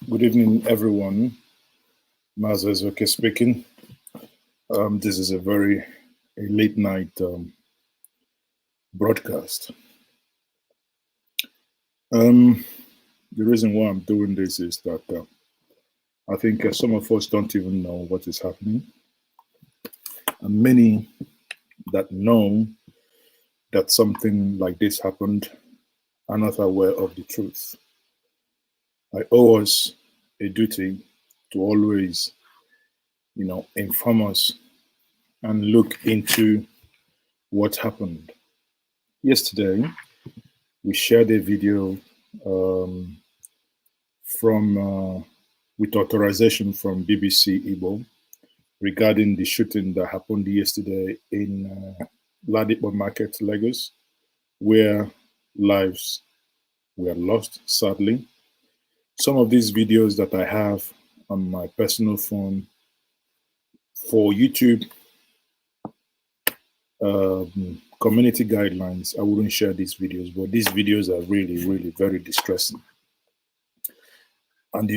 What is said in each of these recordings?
Good evening, everyone. Mazezoke speaking. This is a late night broadcast. The reason why I'm doing this is that I think some of us don't even know what is happening, and many that know that something like this happened are not aware of the truth. I owe us a duty to always, inform us and look into what happened. Yesterday, we shared a video um, from with authorization from BBC Igbo regarding the shooting that happened yesterday in Ladipo Market, Lagos, where lives were lost, sadly. Some of these videos that I have on my personal phone for YouTube community guidelines, I wouldn't share these videos, but these videos are really, really very distressing. And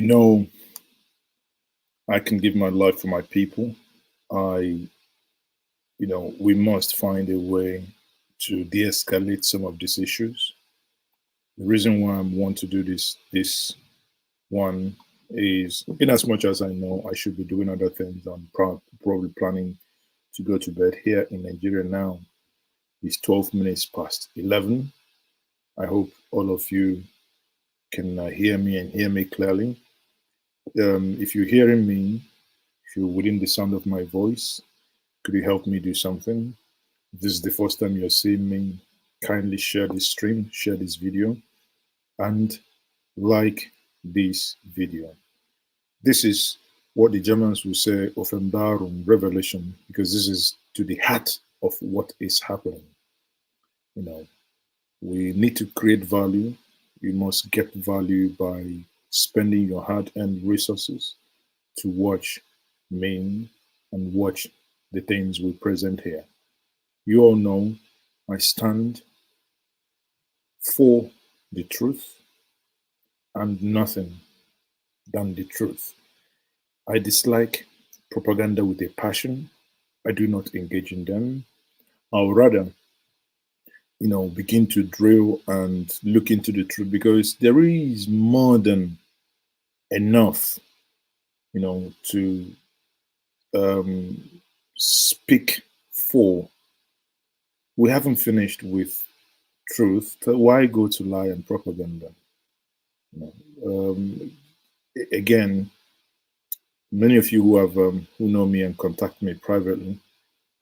I can give my life for my people. We must find a way to de-escalate some of these issues. The reason why I want to do this one is, in as much as I know I should be doing other things, I'm probably planning to go to bed. Here in Nigeria now, it's 12 minutes past 11. I hope all of you can hear me and hear me clearly. If you're hearing me, if you're within the sound of my voice, could you help me do something? If this is the first time you're seeing me, kindly share this stream, share this video, and like this video. This is what the Germans will say, Offenbarung, revelation, because this is to the heart of what is happening. We need to create value. You must get value by spending your hard-earned resources to watch me and watch the things we present here. You all know I stand for the truth and nothing than the truth. I dislike propaganda with a passion. I do not engage in them. I'll rather, begin to drill and look into the truth because there is more than enough, to speak for. We haven't finished with truth. So why go to lie and propaganda? Again, many of you who know me and contact me privately,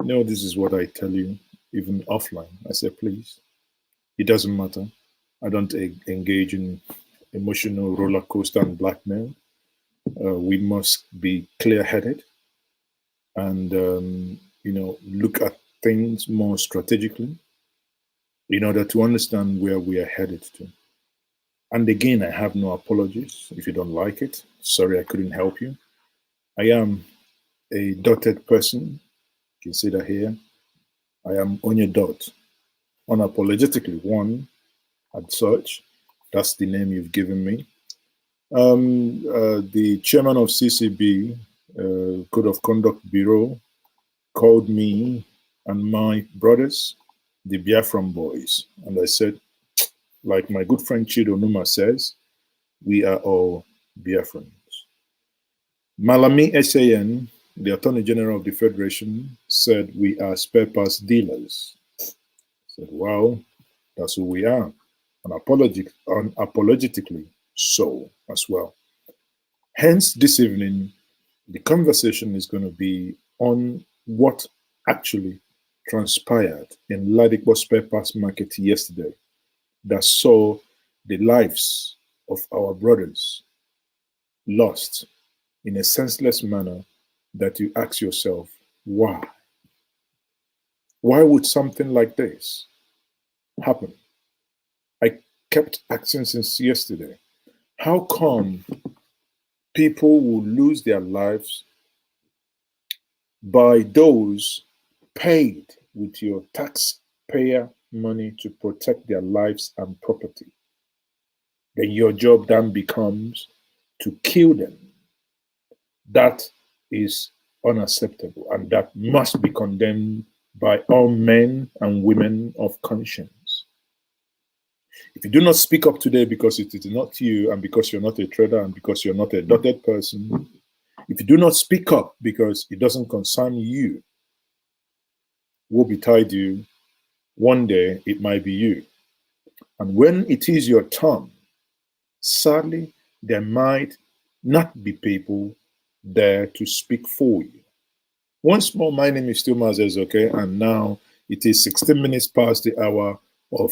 this is what I tell you, even offline. I say, please, it doesn't matter. I don't engage in emotional roller coaster and blackmail. We must be clear-headed and look at things more strategically in order to understand where we are headed to. And again, I have no apologies. If you don't like it, sorry I couldn't help you. I am a dotted person. You can see that here. I am Onye Dot. Unapologetically one at such. That's the name you've given me. The chairman of CCB, Code of Conduct Bureau, called me and my brothers the Biafran boys. And I said, like my good friend Chido Numa says, we are all Biafrans. Malami SAN, the Attorney General of the Federation, said we are spare parts dealers. I said, well, that's who we are. Unapologetically so as well. Hence, this evening, the conversation is going to be on what actually transpired in Ladipo spare parts market yesterday that saw the lives of our brothers lost in a senseless manner that you ask yourself, why? Why would something like this happen? I kept asking since yesterday, how come people will lose their lives by those paid with your taxpayer money to protect their lives and property? Then your job then becomes to kill them. That is unacceptable, and that must be condemned by all men and women of conscience. If you do not speak up today because it is not you, and because you're not a trader, and because you're not a dotted person, if you do not speak up because it doesn't concern you, woe betide you, one day it might be you. And when it is your turn, sadly, there might not be people there to speak for you. Once more, my name is still Mazes, okay? And now it is 16 minutes past the hour of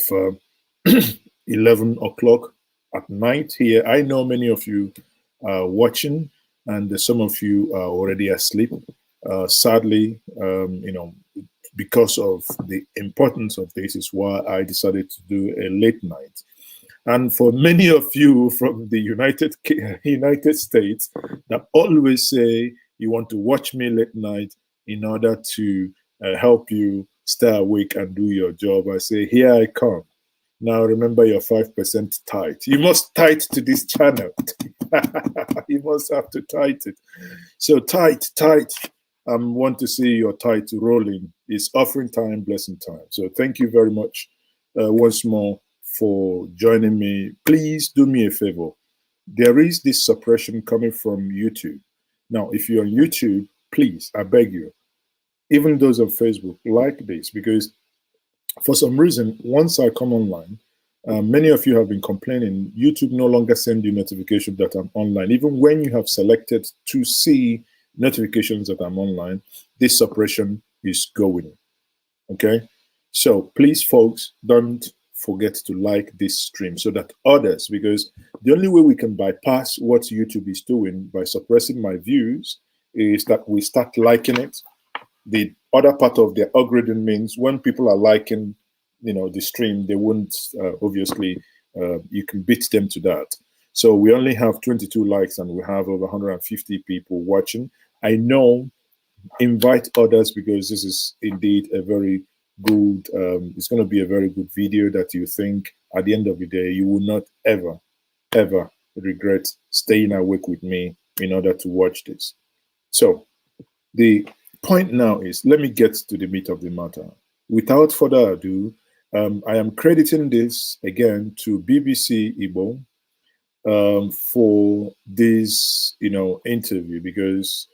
11 o'clock at night here. I know many of you are watching, and some of you are already asleep. Sadly, because of the importance of this is why I decided to do a late night. And for many of you from the United States that always say you want to watch me late night in order to help you stay awake and do your job, I say, here I come. Now remember your 5% tithe. You must tithe to this channel. You must have to tithe it. So tithe. Want to see your tithe rolling. It's offering time, blessing time. So thank you very much once more for joining me. Please do me a favor. There is this suppression coming from YouTube. Now, if you're on YouTube, please, I beg you, even those on Facebook, like this, because for some reason, once I come online, many of you have been complaining, YouTube no longer sends you notification that I'm online. Even when you have selected to see notifications that I'm online, this suppression is going. Okay? So please, folks, don't forget to like this stream so that others, because the only way we can bypass what YouTube is doing by suppressing my views is that we start liking it. The other part of their algorithm means when people are liking, the stream, they won't obviously, you can beat them to that. So we only have 22 likes and we have over 150 people watching. I know, invite others because this is indeed a very good, it's going to be a very good video that you think at the end of the day, you will not ever, ever regret staying awake with me in order to watch this. So the point now is, let me get to the meat of the matter. Without further ado, I am crediting this again to BBC Igbo for this, interview, because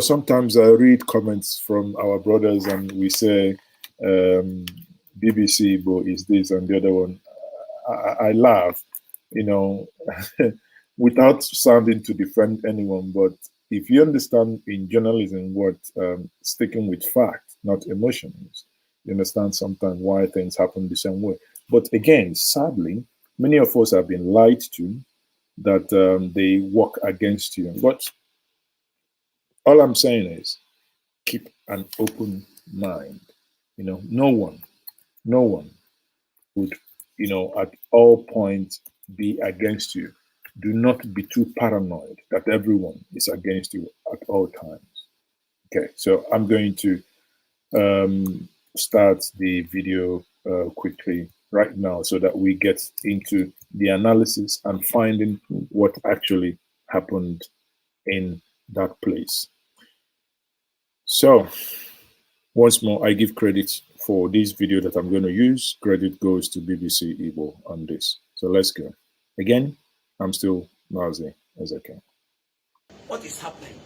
sometimes I read comments from our brothers and we say BBC Igbo is this and the other one. I laugh, without sounding to defend anyone, but if you understand in journalism what sticking with fact, not emotions, you understand sometimes why things happen the same way. But again, sadly, many of us have been lied to that they work against you. But all I'm saying is keep an open mind. No one would, at all points be against you. Do not be too paranoid that everyone is against you at all times. Okay, so I'm going to start the video quickly right now so that we get into the analysis and finding what actually happened in that place. So once more, I give credit for this video that I'm going to use. Credit goes to BBC Igbo on this. So let's go. Again, I'm still Nazi as I can. What is happening?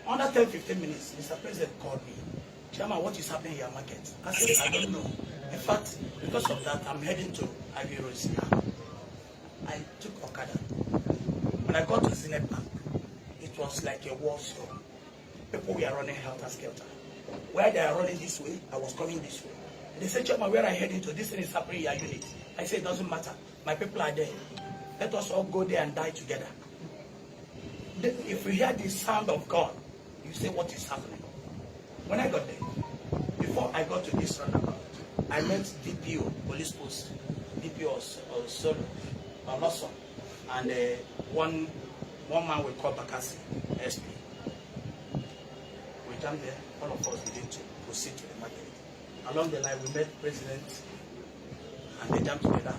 Under 10-15 minutes, Mr. President called me. Chairman, what is happening in your market? I said, I don't know. In fact, because of that, I'm heading to Aviros now. I took Okada. When I got to Zenith Bank, it was like a war zone. People were running helter-skelter. Where they are running this way, I was coming this way. They said, Chairman, where are you heading to? This thing is happening in your unit. I said, it doesn't matter. My people are there. Let us all go there and die together. If you hear the sound of God, you say, what is happening? When I got there, before I got to this roundabout, I met DPO, police post, DPO Solo, Lawson, and one man we call Bakassi, SP. We jumped there, all of us began to proceed to the market. Along the line, we met President, and they jumped together.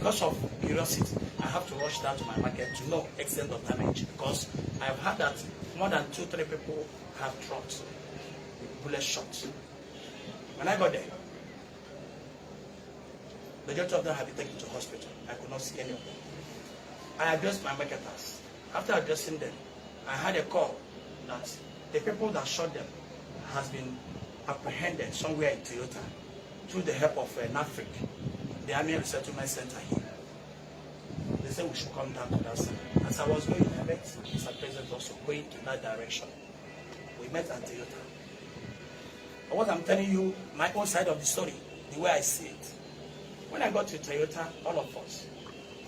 because of curiosity, I have to rush down to my market to know extent of damage, because I've heard that more than 2-3 people have dropped with bullet shots. When I got there, the majority of them had been taken to hospital. I could not see any of them. I addressed my marketers. After addressing them, I had a call that the people that shot them has been apprehended somewhere in Toyota through the help of NAFRIC, the Army Resettlement Center here. They said we should come down to that side. As I was going, I met Mr. President also going to that direction. We met at Toyota. But what I'm telling you, my own side of the story, the way I see it. When I got to Toyota, all of us,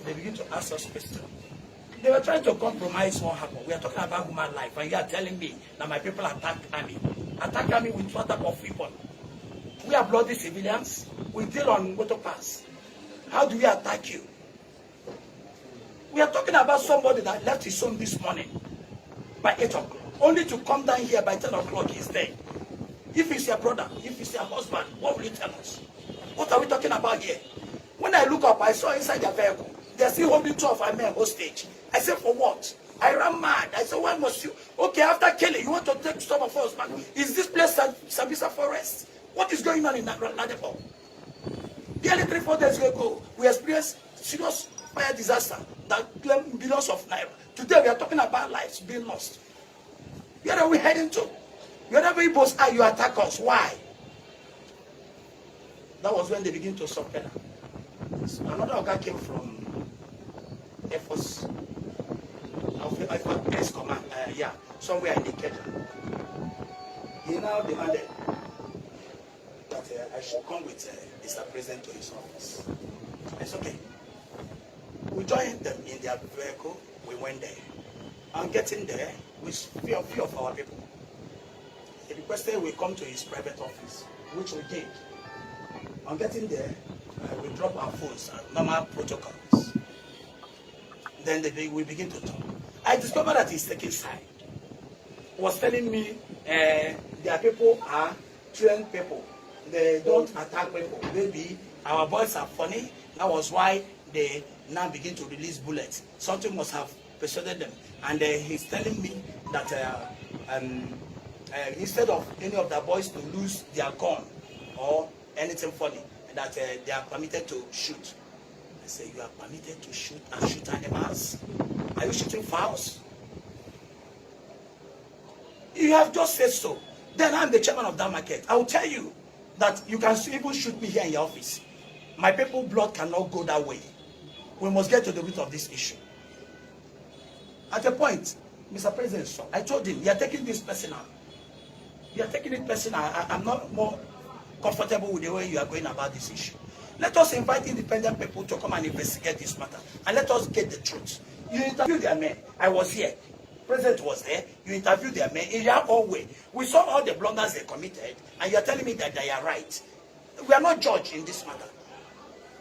they begin to ask us questions. They were trying to compromise what happened. We are talking about human life, and you are telling me that my people attacked army. Attack army with what type of weapon? We are bloody civilians. We deal on motor pass. How do we attack you? We are talking about somebody that left his home this morning by 8 o'clock, only to come down here by 10 o'clock. He's dead. If it's your brother, if it's your husband, what will you tell us? What are we talking about here? When I look up, I saw inside their vehicle, they're still holding 2 of our men hostage. I said, for what? I ran mad. I said, why must you? Okay, after killing, you want to take some of us back. Is this place Sabisa Forest? What is going on in Ladipo? Barely 3-4 days ago, we experienced serious fire disaster that claimed billions of naira. Today, we are talking about lives being lost. Where are we heading to? Wherever Igbos are, you attack us. Why? That was when they began to suffer. Another guy came from Air Force, Air Command, somewhere in the Kenya. He now demanded that I should come with Mr. President to his office. It's okay. We joined them in their vehicle. We went there. On getting there, with few of our people, he requested we come to his private office, which we did. On getting there, we drop our phones and normal protocols. Then we begin to talk. I discovered that he's taking side. He was telling me their people are trained people. They don't attack people. Maybe our boys are funny. That was why they now begin to release bullets. Something must have persuaded them. And he's telling me that instead of any of the boys to lose their gun or anything funny, that they are permitted to shoot. I say, you are permitted to shoot and shoot animals? Are you shooting fowls? You have just said so. Then I'm the chairman of that market. I will tell you that you can even shoot me here in your office. My people's blood cannot go that way. We must get to the root of this issue. At a point, Mr. President, I told him, you are taking this personal. You are taking it personal. I'm not more comfortable with the way you are going about this issue. Let us invite independent people to come and investigate this matter, and let us get the truth. You interview their men. I was here. President was there. You interviewed their men in their own way. We saw all the blunders they committed, and you are telling me that they are right. We are not judged in this matter.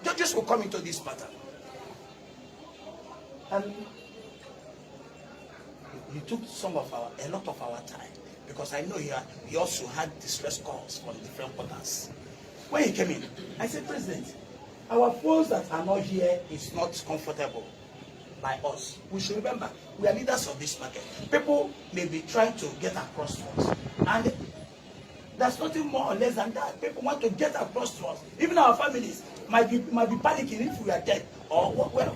Judges will come into this matter. And he took a lot of our time, because I know he also had distress calls from different quarters. When he came in, I said, President, our foes that are not here is not comfortable by us. We should remember, we are leaders of this market. People may be trying to get across to us. And there's nothing more or less than that. People want to get across to us. Even our families might be panicking if we are dead. Or where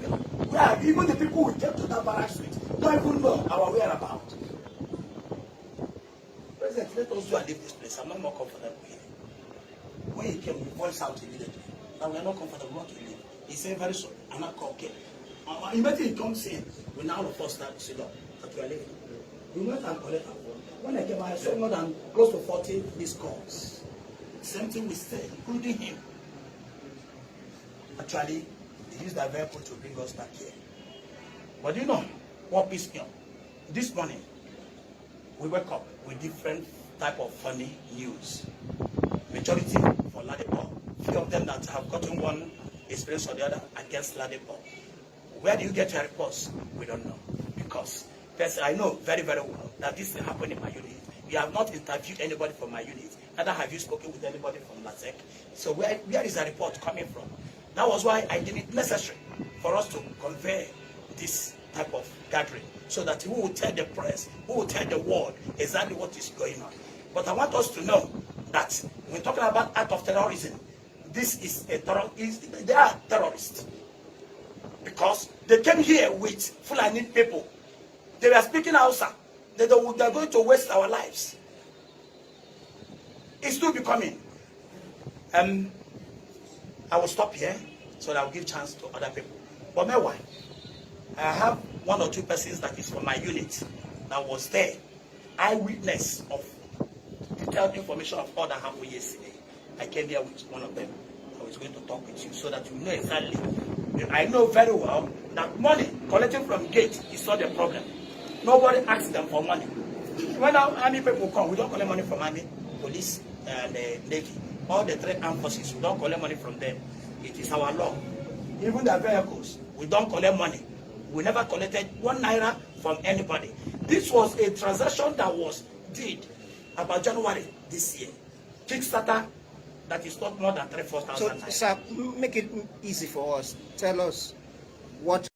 even the people we kept to that barrack street don't even know our whereabouts. President, let us go and leave this place. I'm not more comfortable here. When he came, we voiced out immediately that we are not comfortable, we want to leave. He said very soon, I'm not okay. Immediately he comes in, we now all of us start to sit up that we are leaving. We went and collected our phone. When I came, I saw more than close to 40 missed calls. Same thing we said, including him. Actually, he used that vehicle to bring us back here. But you know what pissed me off? This morning, we wake up with different type of funny news. Majority for Ladipo. Few of them that have gotten one experience or the other against Ladipo. Where do you get your reports? We don't know. Because I know very, very well that this happened in my unit. You have not interviewed anybody from my unit. Neither have you spoken with anybody from LASEC. So where is the report coming from? That was why I deemed it necessary for us to convey this type of gathering so that we will tell the press, we will tell the world exactly what is going on. But I want us to know that when talking about act of terrorism, this is a they are terrorists because they came here with Fulani people. They were speaking Hausa. They're going to waste our lives. It's still becoming. I will stop here so that I'll give chance to other people. But meanwhile, I have one or two persons that is from my unit that was there, eyewitness of detailed information of all that happened yesterday. I came here with one of them. I was going to talk with you so that you know exactly. I know very well that money collected from gate is not the problem. Nobody asks them for money. When our army people come, we don't collect money from army, police, and navy. All the three armed forces, we don't collect money from them. It is our law. Even the vehicles, we don't collect money. We never collected 1 naira from anybody. This was a transaction that was did about January this year. Kickstarter, that is not more than 3,000-4,000. So, sir, make it easy for us. Tell us what.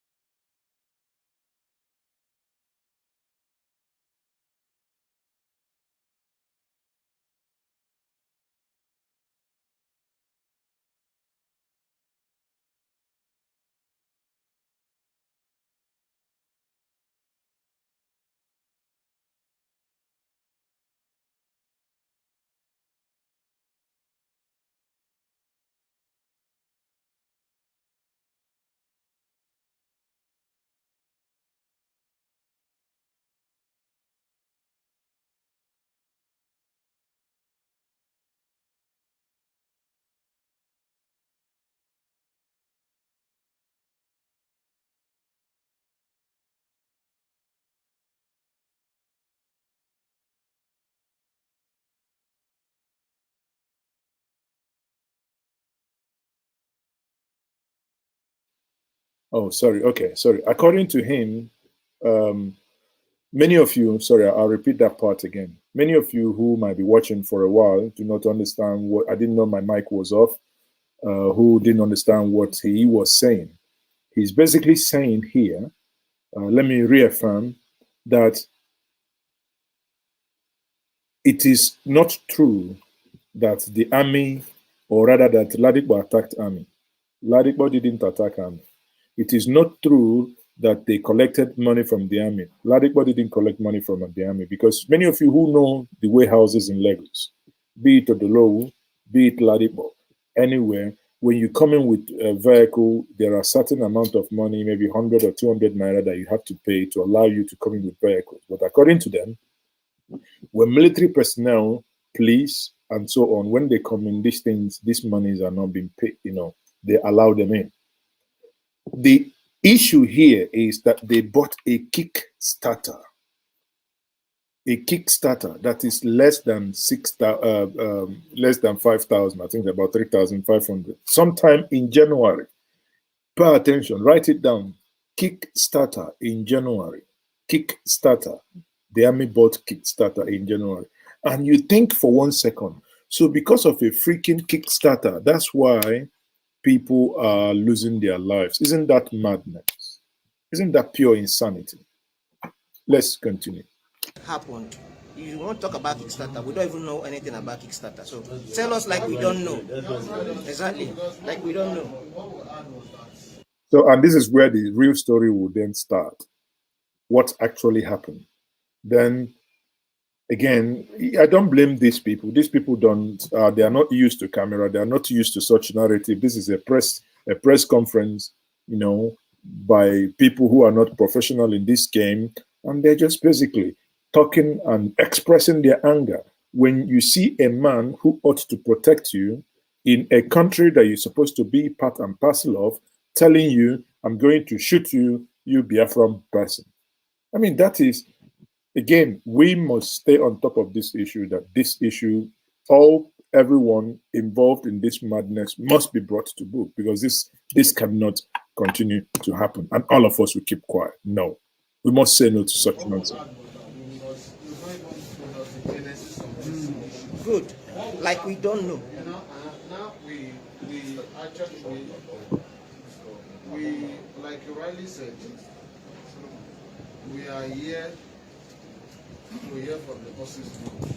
Oh, sorry. Okay, sorry. According to him, um, many of you, sorry, I'll repeat that part again. Many of you who might be watching for a while do not understand what I didn't know my mic was off, who didn't understand what he was saying. He's basically saying here, let me reaffirm that it is not true that the army, or rather that Ladipo attacked army. Ladipo didn't attack army. It is not true that they collected money from the army. Ladipo didn't collect money from the army because many of you who know the warehouses in Lagos, be it Odolowu, be it Ladipo, anywhere, when you come in with a vehicle, there are certain amount of money, maybe 100 or 200 naira that you have to pay to allow you to come in with vehicles. But according to them, when military personnel, police, and so on, when they come in, these things, these monies are not being paid, they allow them in. The issue here is that they bought a Kickstarter that is less than less than 5,000. I think about 3,500. Sometime in January. Pay attention. Write it down. Kickstarter in January. Kickstarter. The army bought Kickstarter in January, and you think for 1 second. So because of a freaking Kickstarter, that's why people are losing their lives. Isn't that madness? Isn't that pure insanity? Let's continue. Happened. You want to talk about Kickstarter? We don't even know anything about Kickstarter. So tell us like we don't know. Exactly, like we don't know. So, and this is where the real story will then start. What actually happened? Then again, I don't blame these people. These people don't. They are not used to camera. They are not used to such narrative. This is a press conference, by people who are not professional in this game, and they're just basically talking and expressing their anger. When you see a man who ought to protect you in a country that you're supposed to be part and parcel of, telling you, "I'm going to shoot you, you Biafran person." I mean, that is. Again, we must stay on top of this issue, that this issue, everyone involved in this madness must be brought to book, because this cannot continue to happen. And all of us will keep quiet. No, we must say no to such nonsense. Good. Like we don't know. Now we actually we like Riley said, we are here to hear from the horse's mouth.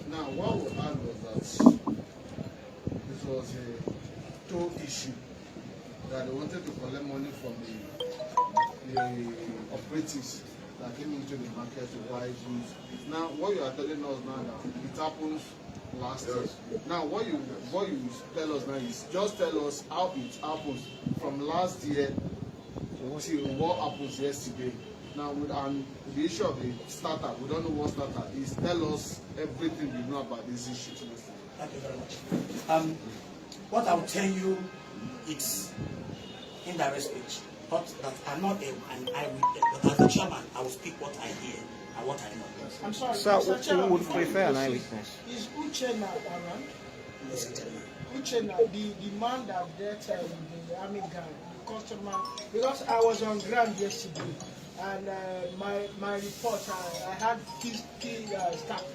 Now, what we had was that this was a toll issue that they wanted to collect money from the operatives that came into the market to buy goods. Now, what you are telling us now that it happens last year. Now, what you tell us now is just tell us how it happens from last year till what happens yesterday. Now, and the issue of the starter, we don't know what starter is. Tell us everything you know about this issue. Thank you very much. What I will tell you is indirect speech. Not that I'm not an eyewitness, but as a chairman, I will speak what I hear and what I know. I'm sorry, So, Mr. Chairman, who would before you prefer an proceed, eyewitness? Is Uchenna around? Yes, Chairman. Uchenna, the man that dealt with the army gang, the customer, because I was on ground yesterday, and my report, I had key staff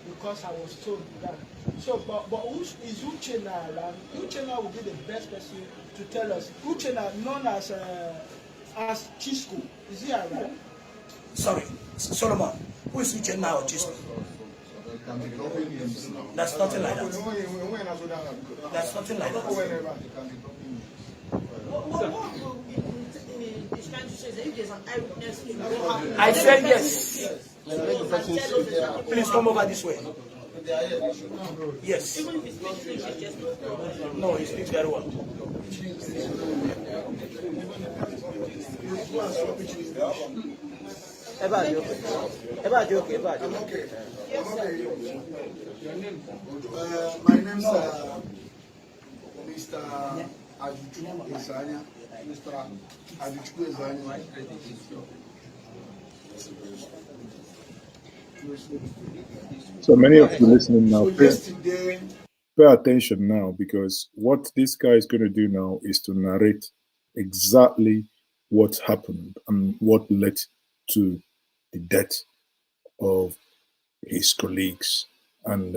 because I was told that. So, but who is Uchenna around? Uchenna will be the best person to tell us. Uchenna, known as Chisco, is he around? Sorry, Solomon. Who is Uche now or Chisco? That's nothing like that. That's nothing like that. What is trying to say is that if there's an eyewitness, you don't have. I said yes. Please Please come over this way. Yes. Even if it's speaking English, it's just No, he speaks very well. My name's Mr. Ajuchukwu Ezanya. Mr. Ajuchukwu Ezanya. So many of you listening now, So yesterday, pay attention now, because what this guy is going to do now is to narrate exactly what happened and what led to the death of his colleagues and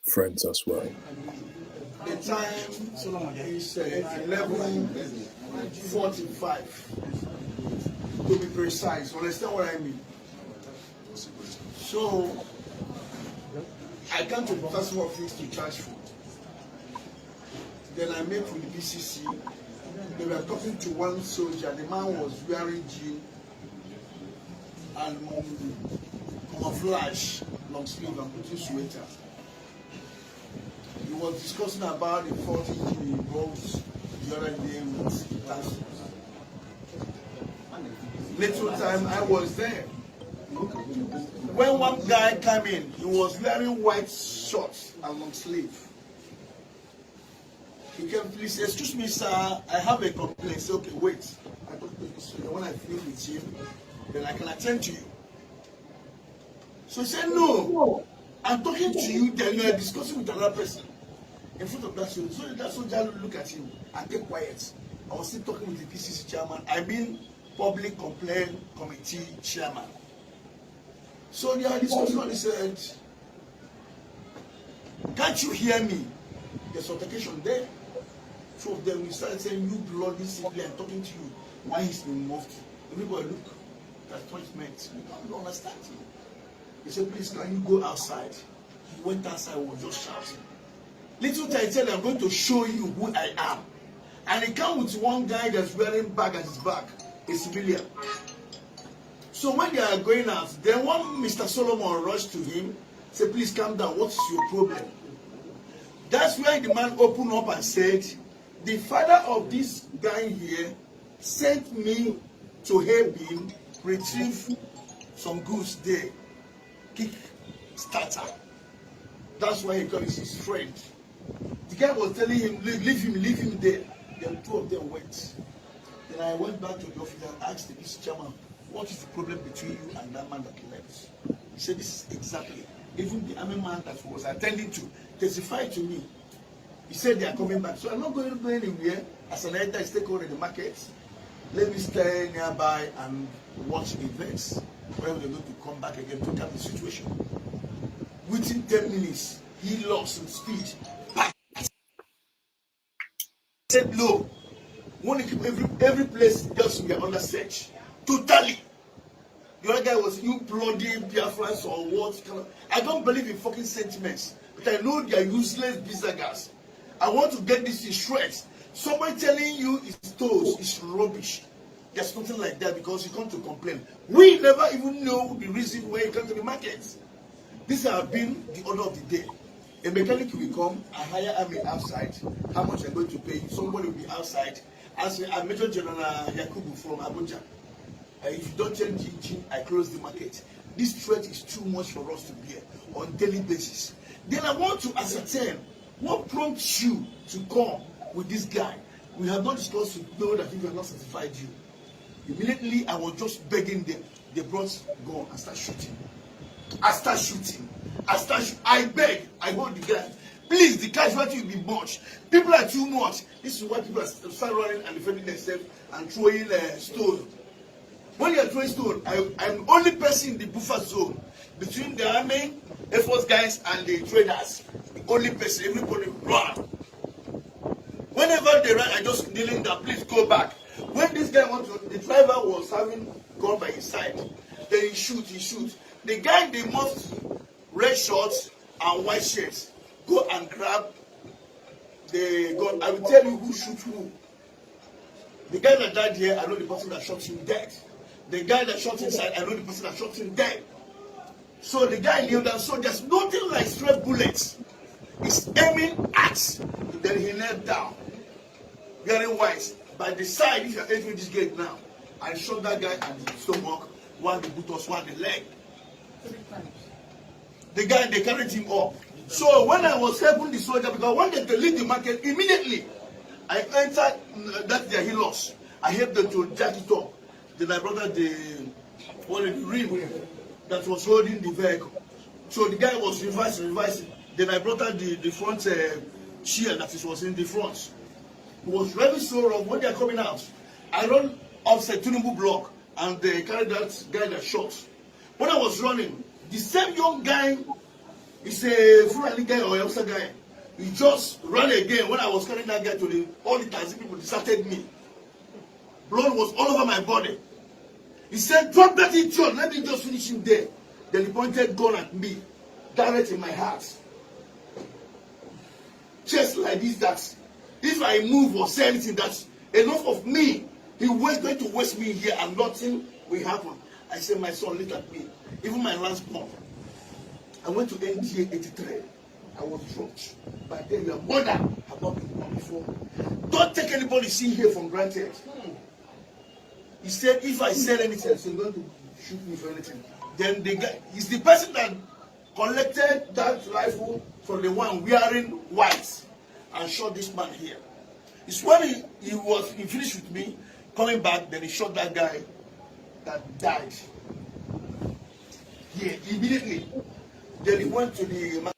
friends as well. the time is 11:45. To be precise, understand what I mean? So, I came to Bukasimo office to charge food. Then I met with the BCC. They were talking to one soldier. The man was wearing jeans and camouflage, long sleeve, and putting sweater. He was discussing about the 40 he brought the other day with taxes. Little time I was there. When one guy came in, he was wearing white shorts and long sleeve. He came, please, excuse me, sir, I have a complaint. He said, okay, wait. I talked to this, when I finish with him, then I can attend to you. So he said, no, I'm talking to you, then you are discussing with another person in front of that soldier. So that soldier looked at him and kept quiet. I was still talking with the PCC chairman. I mean, Public Complaint Committee chairman. So they are discussing and he said, can't you hear me? There's altercation there. Two of them, we started saying, you bloody simply, I'm talking to you. Why he's been moved? Everybody look, that's what it meant. We don't understand him. He said, please, can you go outside? He went outside, was just shouting. Little time, I tell you, I'm going to show you who I am. And he came with one guy that's wearing bag at his back, a civilian. So when they are going out, then one Mr. Solomon rushed to him, said, please calm down, what's your problem? That's where the man opened up and said, the father of this guy here sent me to help him retrieve some goods there. Kick starter. That's why he calls his friend. The guy was telling him, leave him there. Then two of them went. Then I went back to the office and asked the PC chairman, what is the problem between you and that man that left? He said, this is exactly. Even the army man that was attending to testified to me. He said they are coming back. So I'm not going to go anywhere. As an editor, I take over the market. Let me stay nearby and watch events. When they're going to come back again to cap the situation. Within 10 minutes, he lost in speed. He said, no, We want to keep every place just we are under search. Totally. The other guy was, you bloody Biafrans or what? I don't believe in fucking sentiments. But I know they are useless bizagas. I want to get this in shreds. Somebody telling you it's toast, it's rubbish. There's nothing like that because you come to complain. We never even know the reason why you come to the market. This has been the order of the day. A mechanic will come, I hire Army outside. How much I'm going to pay? Somebody will be outside. I say, I'm Major General Yakubu from Abuja. If you don't change the engine, I close the market. This threat is too much for us to bear on a daily basis. Then I want to ascertain what prompts you to come with this guy. We have not discussed to know that if you are not certified you. Immediately, I was just begging them. They brought gun and start shooting. I beg. I want the guy. Please, the casualty will be much. People are too much. This is why people are start running and defending themselves and throwing stone. When you are throwing stone, I'm the only person in the buffer zone between the army, Air Force guys, and the traders. The only person. Everybody run. Whenever they run, I just kneeling down. Please go back. When this guy the driver was having gun by his side. Then he shoot. The guy in the most red shorts and white shirts go and grab the gun. I will tell you who shoot who. The guy that died here, I know the person that shot him dead. The guy that shot inside, I know the person that shot him dead. So the guy kneeled down. So there's nothing like stray bullets. He's aiming at. Then he knelt down. Very wise. By the side, if you're entering this gate now, I shot that guy at the stomach, one the buttocks, one the leg. 3 times. The guy, they carried him up. So when I was helping the soldier, because when they leave the market, immediately I entered that their helos. I helped them to jack it up. Then I brought out the rim that was holding the vehicle. So the guy was reversing. Then I brought out the front chair that was in the front. It was really so rough. When they are coming out, I run outside Tinubu block and they carried that guy that shot. When I was running, the same young guy is a Fulani guy or Elsa guy. He just ran again. When I was carrying that guy to all the taxi people deserted me. Blood was all over my body. He said, drop that idiot, let me just finish him there. Then he pointed gun at me, direct in my heart. Just like this, that if I move or say anything, that's enough of me. He was going to waste me here and nothing will happen. I said, my son, look at me. Even my last born. I went to NTA 83. I was dropped. By then, your mother had not been born before. Don't take anybody see here from granted. He said, if I said anything, he's going to shoot me for anything. Then the guy, is the person that collected that rifle from the one wearing white and shot this man here. It's when he finished with me, coming back, then he shot that guy that died. Here, immediately. Then he went to the...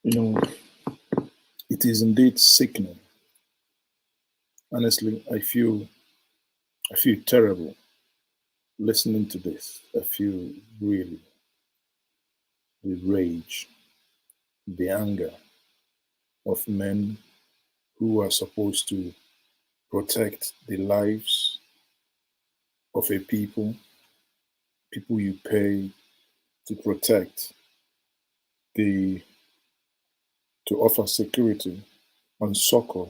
You know, it is indeed sickening. Honestly, I feel terrible listening to this. I feel really the rage, the anger of men who are supposed to protect the lives of a people you pay to protect, the to offer security and succor,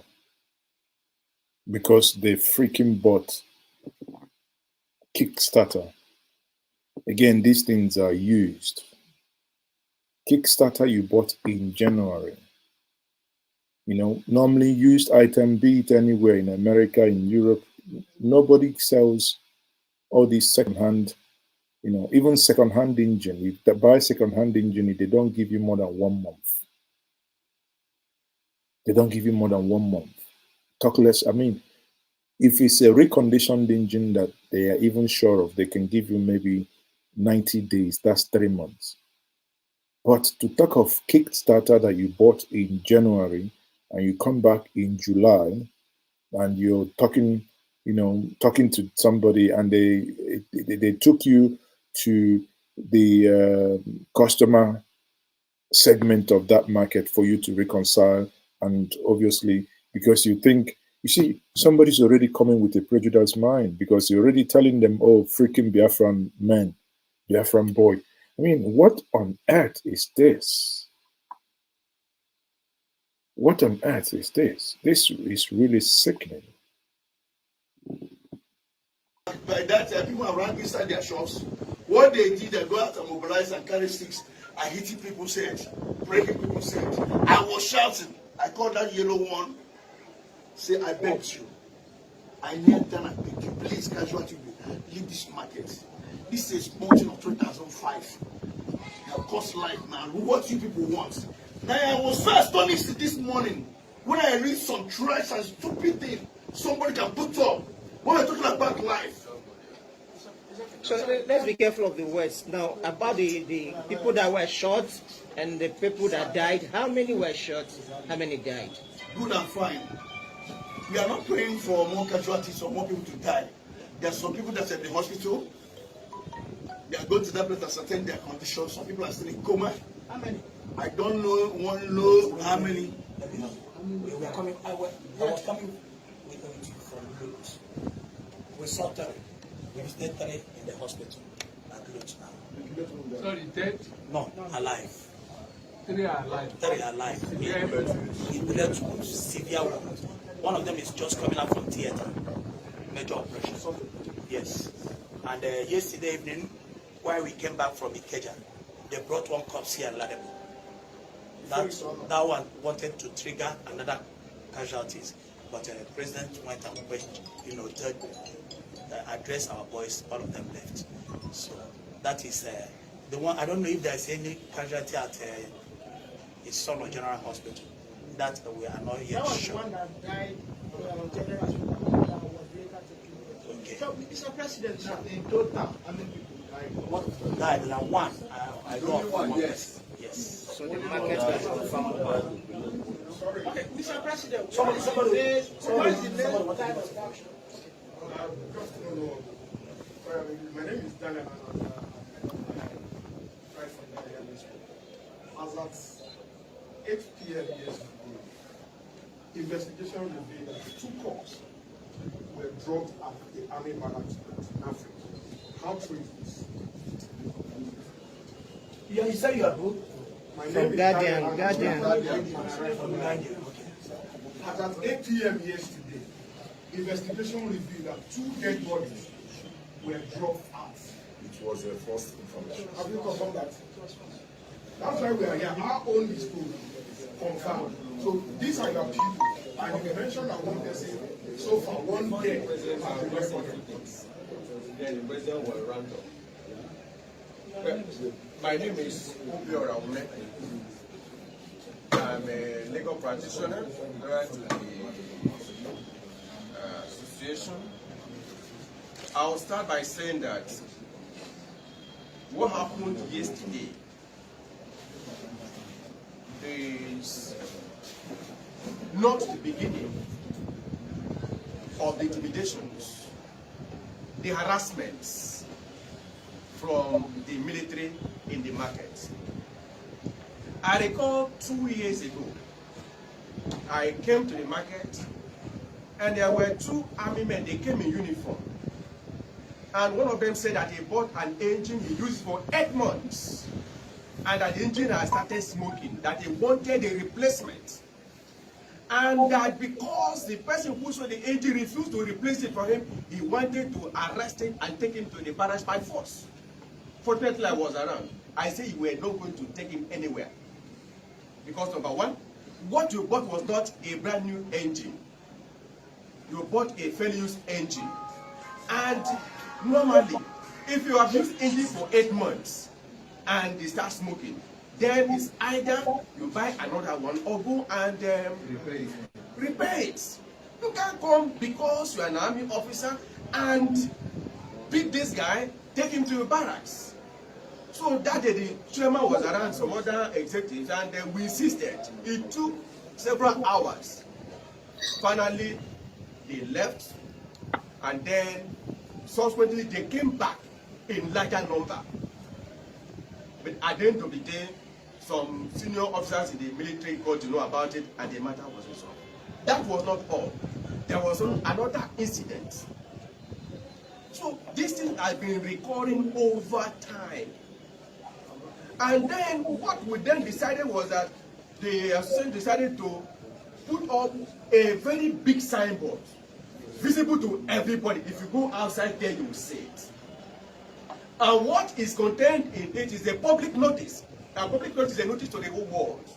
because they freaking bought Kickstarter. Again, these things are used. Kickstarter you bought in January. You know, normally used item, be it anywhere in America, in Europe, nobody sells all these secondhand, you know, even secondhand engine. If they buy secondhand engine, they don't give you more than 1 month. They don't give you more than 1 month. Talk less. I mean, if it's a reconditioned engine that they are even sure of, they can give you maybe 90 days. That's 3 months. But to talk of Kickstarter that you bought in January and you come back in July and you're talking, you know, talking to somebody and they took you to the customer segment of that market for you to reconcile. And obviously, because you think, you see, somebody's already coming with a prejudiced mind because you're already telling them, oh, freaking Biafran man, Biafran boy. I mean, what on earth is this? What on earth is this? This is really sickening. By that time, people around inside their shops, what they did, they go out and mobilize and carry sticks and hitting people's head, breaking people's head. I was shouting. I called that yellow one, say, I beg you. I knelt down and beg you, please, casualty, leave this market. This is mountain of 2005. Now, cost life, man. What you people want? Now, I was so astonished this morning when I read some trash and stupid thing somebody can put up when we're talking about life. So let's be careful of the words. Now, about the people that were shot and the people that died, how many were shot? How many died? Good and fine. We are not praying for more casualties or more people to die. There are some people that are in the hospital. They are going to that place to ascertain their condition. Some people are still in coma. How many? I don't know, one know how many. We were coming, I was coming with you from Lodz. We saw three. We visited three in the hospital at Lodz now. Sorry, dead? No, alive. Three are alive. Three alive. In bullet wounds, severe wounds. One of them is just coming out from theater. Major operation. Yes. And yesterday evening, while we came back from Ikeja, they brought one corpse here in Ladipo. That one wanted to trigger another casualties, but the president went and addressed our boys. All of them left. So that is the one. I don't know if there's any casualty at his son or General Hospital. That we are not yet sure. That was one that died General Hospital that was later taken. Okay. So, Mr. President, now, In total, how many people died? What died? Like one. I know of one. Yes. Yes. So the market was confirmed. okay, Mr. President, Somebody. what is the next line of action? My name is Daniel. Right from the As at 8 p.m. yesterday, investigation revealed that 2 cops were dropped at the army barracks in Africa. How true is this? You say you are good? My From name is Guardian, Daniel. Guardian. From behind you. As at 8 p.m. yesterday, investigation revealed that 2 dead bodies were dropped out. It was a false information. Have you confirmed that? That's why we are here. Our own is to confirm. So these are your people. And you mentioned that one person, so far, one dead has been recorded. Then the president will round up. Well, my name is Ubiora Ume. I'm a legal practitioner, loyal to the association. I'll start by saying that what happened yesterday is not the beginning of the intimidations, the harassments from the military in the market. I recall 2 years ago, I came to the market and there were 2 army men. They came in uniform. And one of them said that he bought an engine he used for 8 months. And that the engine had started smoking, that he wanted a replacement. And that because the person who sold the engine refused to replace it for him, he wanted to arrest him and take him to the barracks by force. Fortunately, I was around. I said you were not going to take him anywhere. Because number one, what you bought was not a brand new engine. You bought a fairly used engine. And normally, if you have used engine for 8 months and they start smoking, then it's either you buy another one or go and repair it. You can't come because you're an army officer and beat this guy, take him to your barracks. So that day the chairman was around, some other executives, and we insisted. It took several hours. Finally, they left, and then subsequently they came back in larger number. But at the end of the day, some senior officers in the military got to know about it, and the matter was resolved. That was not all. There was another incident. So this thing has been recurring over time. And then what we then decided was that the association decided to put up a very big signboard, visible to everybody. If you go outside there, you will see it. And what is contained in it is a public notice. A public notice is a notice to the whole world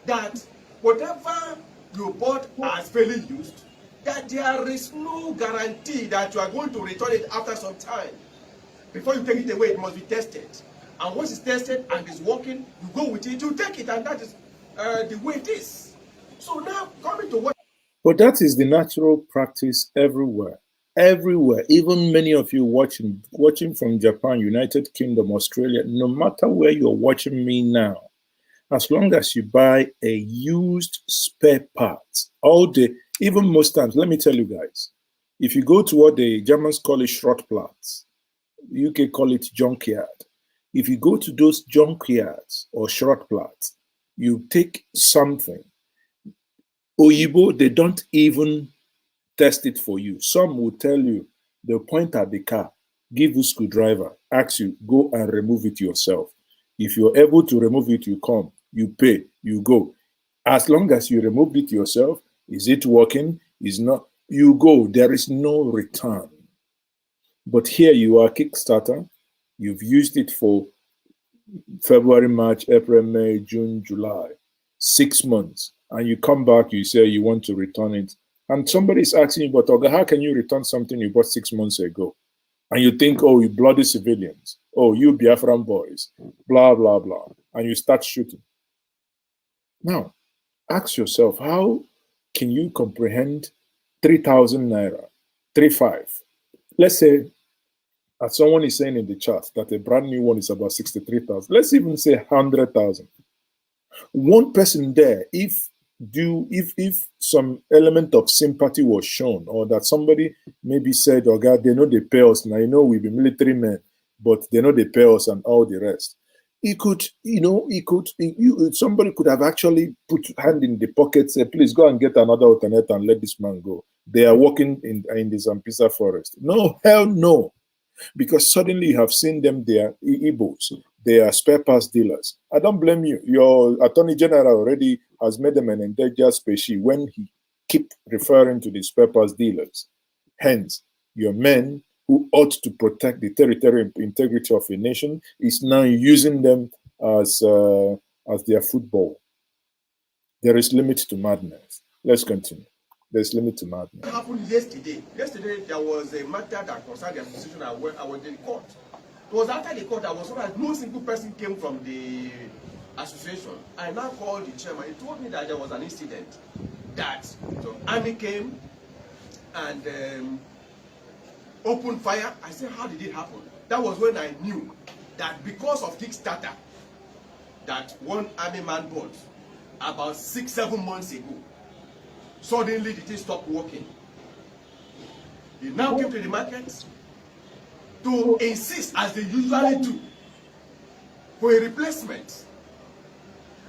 that whatever you bought as fairly used, that there is no guarantee that you are going to return it after some time. Before you take it away, it must be tested. And once it's tested and it's working, you go with it, you take it, and that is the way it is. So now, coming to what... But that is the natural practice everywhere. Everywhere. Even many of you watching from Japan, United Kingdom, Australia, no matter where you're watching me now, as long as you buy a used spare part, even most times, let me tell you guys, if you go to what the Germans call it Schrottplatz, UK call it junkyard. If you go to those junkyards or Schrottplatz, you take something. Oyibo, they don't even test it for you. Some will tell you, they'll point at the car, give you screwdriver, ask you, go and remove it yourself. If you're able to remove it, you come, you pay, you go. As long as you remove it yourself, is it working? Is not, you go. There is no return. But here you are, Kickstarter. You've used it for February, March, April, May, June, July, 6 months. And you come back, you say you want to return it. And somebody is asking you, but Oga, how can you return something you bought 6 months ago? And you think, oh, you bloody civilians. Oh, you Biafran boys. Blah, blah, blah. And you start shooting. Now, ask yourself, how can you comprehend 3,000 naira, 3,500? Let's say, as someone is saying in the chat, that a brand new one is about 63,000. Let's even say 100,000. One person there, if some element of sympathy was shown, or that somebody maybe said, oh God, they know they pay us, now you know we be military men, but they know they pay us and all the rest. Somebody could have actually put hand in the pocket, say, please go and get another alternate and let this man go. They are working in the Zampisa forest. No, hell no. Because suddenly you have seen them, they are Igbos, they are spare parts dealers. I don't blame you. Your Attorney General already has made them an endangered species when he keep referring to the spare parts dealers. Hence, your men who ought to protect the territorial integrity of a nation is now using them as their football. There is limit to madness. Let's continue. There's limit to madness. What happened yesterday? Yesterday, there was a matter that concerned the association. I went in court. It was after the court that was so that no single person came from the association. I now called the chairman. He told me that there was an incident that some army came and opened fire. I said, how did it happen? That was when I knew that because of Kickstarter that one army man bought about 6-7 months ago, suddenly the thing stopped working. He now came to the market to insist, as they usually do, for a replacement.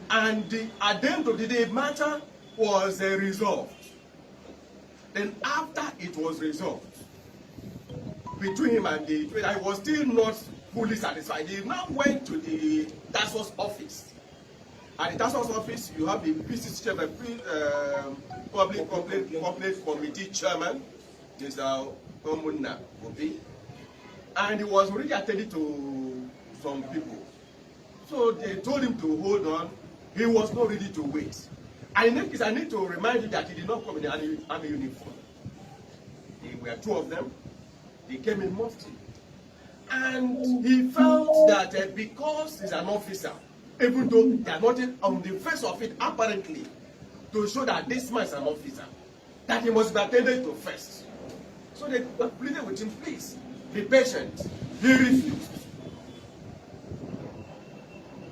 And at the end of the day, matter was resolved. Then after it was resolved, between him and the trader, I was still not fully satisfied. He now went to the task force office. At the task force office, you have the PCC chairman, Public Complaint Committee chairman, Mr. Omunna Obi, and he was already attending to some people. So they told him to hold on. He was not ready to wait. And in that case, I need to remind you that he did not come in the army uniform. There were two of them. They came in mufti. And he felt that because he's an officer, even though there's nothing on the face of it apparently to show that this man is an officer, that he must be attended to first. So they pleaded with him, please, be patient. He refused.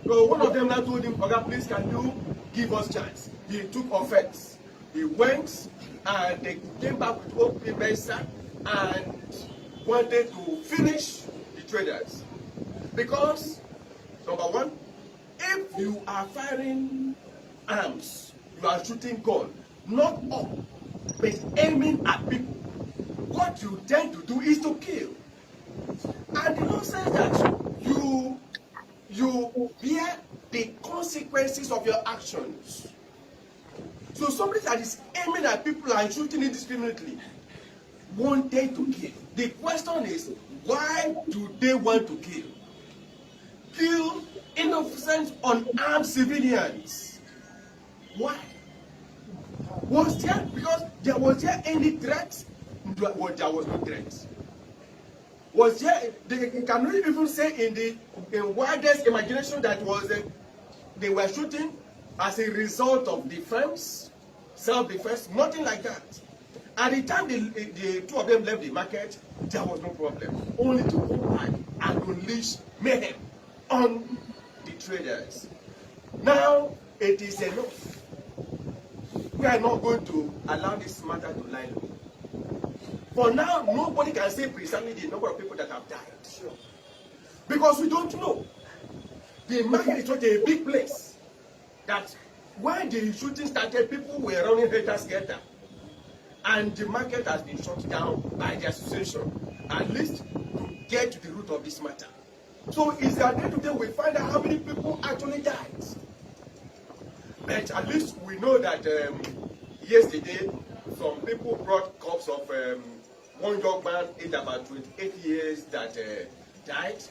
So one of them now told him, Oga, please, can you give us chance? He took offense. He went and they came back with open mesa and wanted to finish the traders. Because, number one, if you are firing arms, you are shooting gun, not up, but aiming at people, what you tend to do is to kill. And the law says that you bear the consequences of your actions. So somebody that is aiming at people and shooting indiscriminately wanted to kill. The question is, why do they want to kill? Kill innocent, unarmed civilians. Why? Was there, because was there any threat? There was no threat. Was there, they cannot even say in the widest imagination that they were shooting as a result of defense, self-defense, nothing like that. At the time the two of them left the market, there was no problem. Only to go back and unleash mayhem on the traders. Now it is enough. We are not going to allow this matter to lie low. For now, nobody can say precisely the number of people that have died. Sure. Because we don't know. The market is not a big place. That when the shooting started, people were running helter-skelter. And the market has been shut down by the association, at least to get to the root of this matter. So it's that day today we find out how many people actually died. But at least we know that yesterday some people brought corpse of one young man aged about 28 years that died.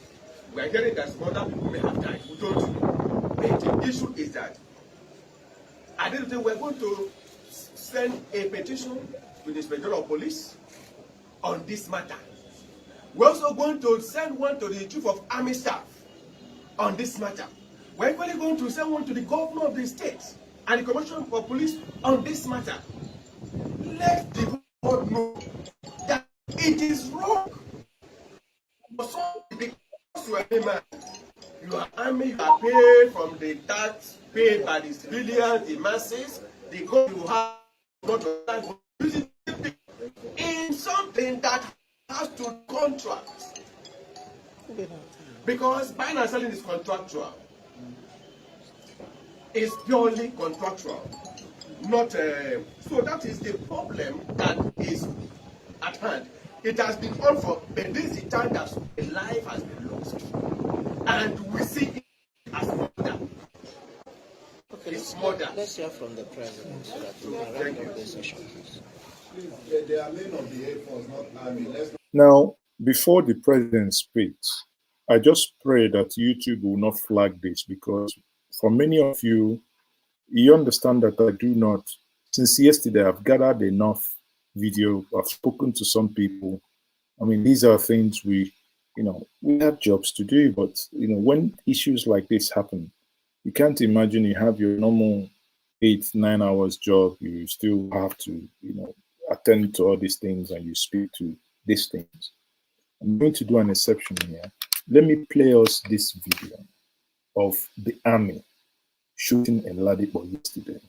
We are hearing that some other people may have died. We don't know. But the issue is that at the end of the day, we're going to send a petition to the Inspector of Police on this matter. We're also going to send one to the Chief of Army Staff on this matter. We're equally going to send one to the Governor of the state and the Commissioner for Police on this matter. Let the world know that it is wrong. Because you are a man, you are army, you are paid from the tax paid by the civilians, the masses, the God you have not using in something that has to contract. Because buying and selling is contractual. It's purely contractual. Not so that is the problem that is at hand. It has been on for, but this is the time that a life has been lost. And we see it as murder. Okay, It's murder. let's hear from the president so that we can wrap up the session, please. Please, they are men of the Air Force, not army. Let's not. Now, before the president speaks, I just pray that YouTube will not flag this, because for many of you, you understand that I do not. Since yesterday, I've gathered enough video. I've spoken to some people. I mean, these are things we have jobs to do, but when issues like this happen, you can't imagine you have your normal 8-9 hours job. You still have to, attend to all these things, and you speak to these things. I'm going to do an exception here. Let me play us this video of the army shooting a Ladipo yesterday.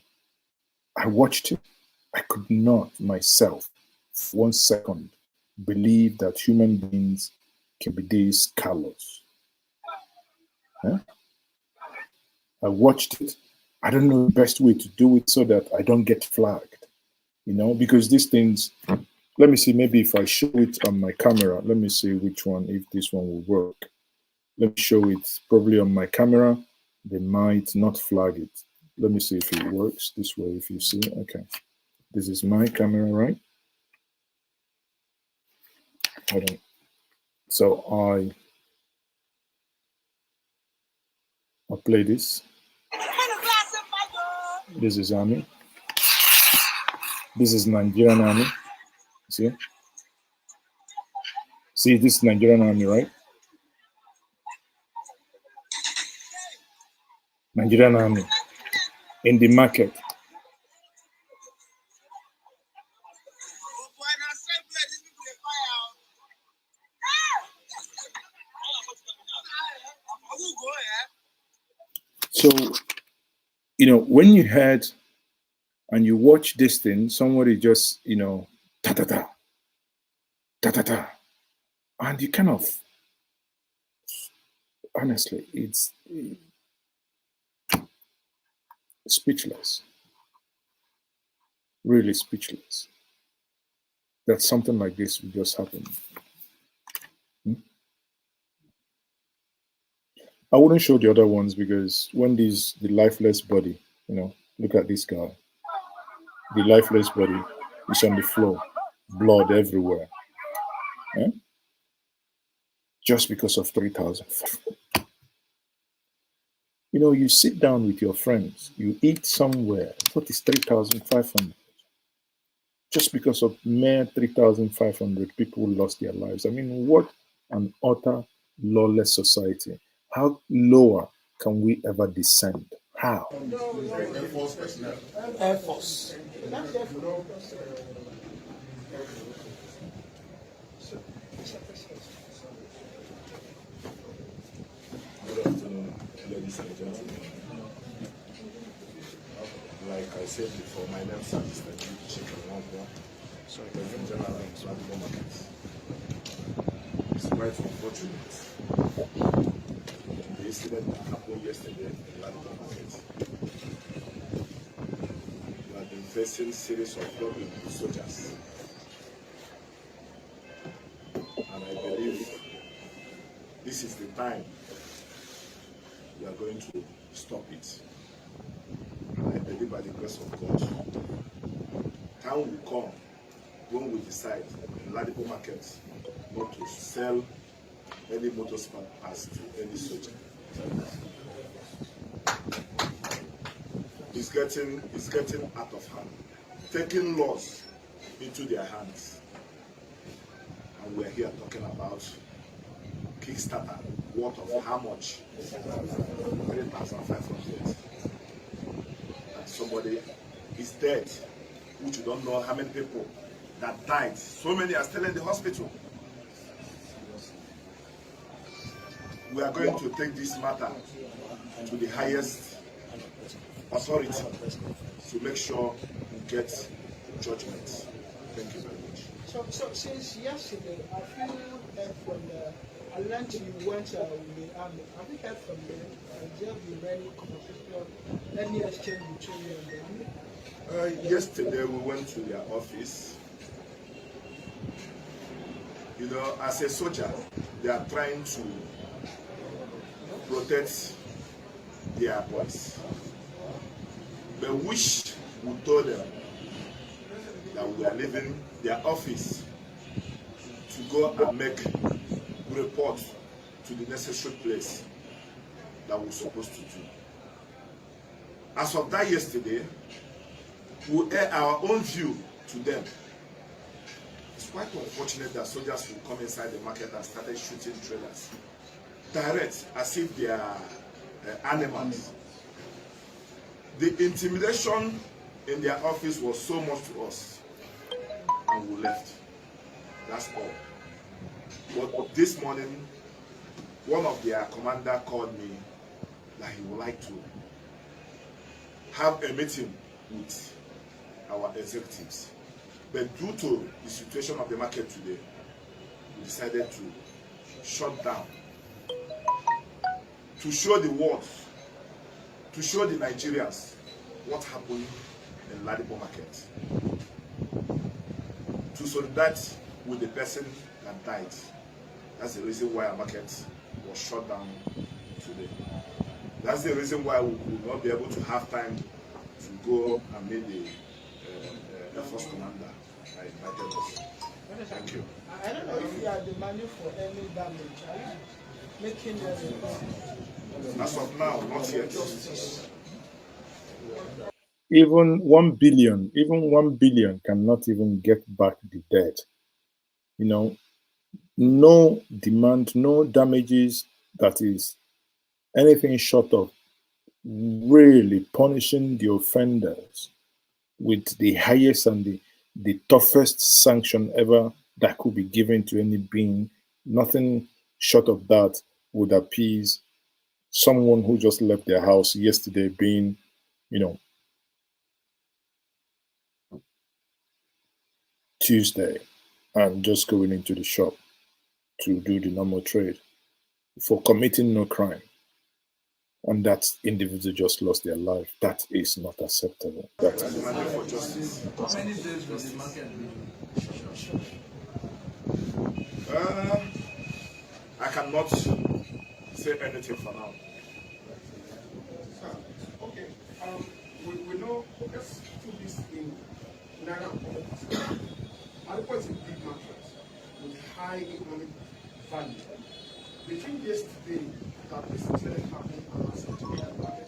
I watched it. I could not myself, for 1 second, believe that human beings can be this callous. Huh? I watched it. I don't know the best way to do it so that I don't get flagged, because these things, let me see, maybe if I show it on my camera, let me see which one, if this one will work. Let me show it probably on my camera. They might not flag it. Let me see if it works this way, if you see. Okay. This is my camera, right? Hold on. So I'll play this. This is Army. This is Nigerian Army. See? See, this is Nigerian Army, right? Nigerian Army in the market. So, when you heard and you watch this thing, somebody just, ta-ta-ta, ta-ta-ta, and you kind of, honestly, speechless, really speechless, that something like this would just happen. I wouldn't show the other ones because when the lifeless body, look at this guy, the lifeless body is on the floor, blood everywhere, just because of 3,000. You sit down with your friends, you eat somewhere, what is 3,500? Just because of mere 3,500 people lost their lives. I mean, what an utter lawless society. How lower can we ever descend? How? Air Force personnel. Air Force. Good afternoon, ladies and gentlemen. Like I said before, my name is Mr. Chicken Wampo. So I'm from General Ladipo Market. It's quite unfortunate. The incident that happened yesterday in Ladipo Market. We have been facing series of problems with soldiers. And I believe this is the time we are going to stop it. And I believe by the grace of God, time will come when we decide in Ladipo Market not to sell any motor spare parts to any soldier. It's getting out of hand, taking laws into their hands. And we're here talking about Kickstarter, worth of how much? 3,500. And somebody is dead, which you don't know how many people that died. So many are still in the hospital. We are going to take this matter to the highest authority to make sure we get judgment. Thank you very much. So since yesterday, have you heard from I learned you went with the army. Have you heard from them? Has there been any conversation, any exchange between you and the army? Yesterday we went to their office. As a soldier, they are trying to protect their boys. But wish we told them that we are leaving their office to go and make report to the necessary place that we're supposed to do. As of that yesterday, we air our own view to them. It's quite unfortunate that soldiers will come inside the market and started shooting trailers direct as if they are animals. The intimidation in their office was so much to us, and we left. That's all. But this morning, one of their commander called me that he would like to have a meeting with our executives. But due to the situation of the market today, we decided to shut down, to show the world, to show the Nigerians what happened in Ladipo Market, to solidarity with the person that died. That's the reason why our market was shut down today. That's the reason why we could not be able to have time to go and meet the Air Force commander. I invited us. Thank you. I don't know if you are demanding for any damage. Are you making a As of now, not yet. Even 1 billion cannot even get back the dead. No demand, no damages that is anything short of really punishing the offenders with the highest and the toughest sanction ever that could be given to any being. Nothing short of that would appease someone who just left their house yesterday, being, Tuesday, and just going into the shop to do the normal trade for committing no crime. and that individual just lost their life. That is not acceptable. That We are is demanding for justice. How many days will the market be? I cannot say anything for now. Okay, we know, let's put this in Naira context. Ladipo is a big market with high economic value. Between yesterday that this incident happened and last market,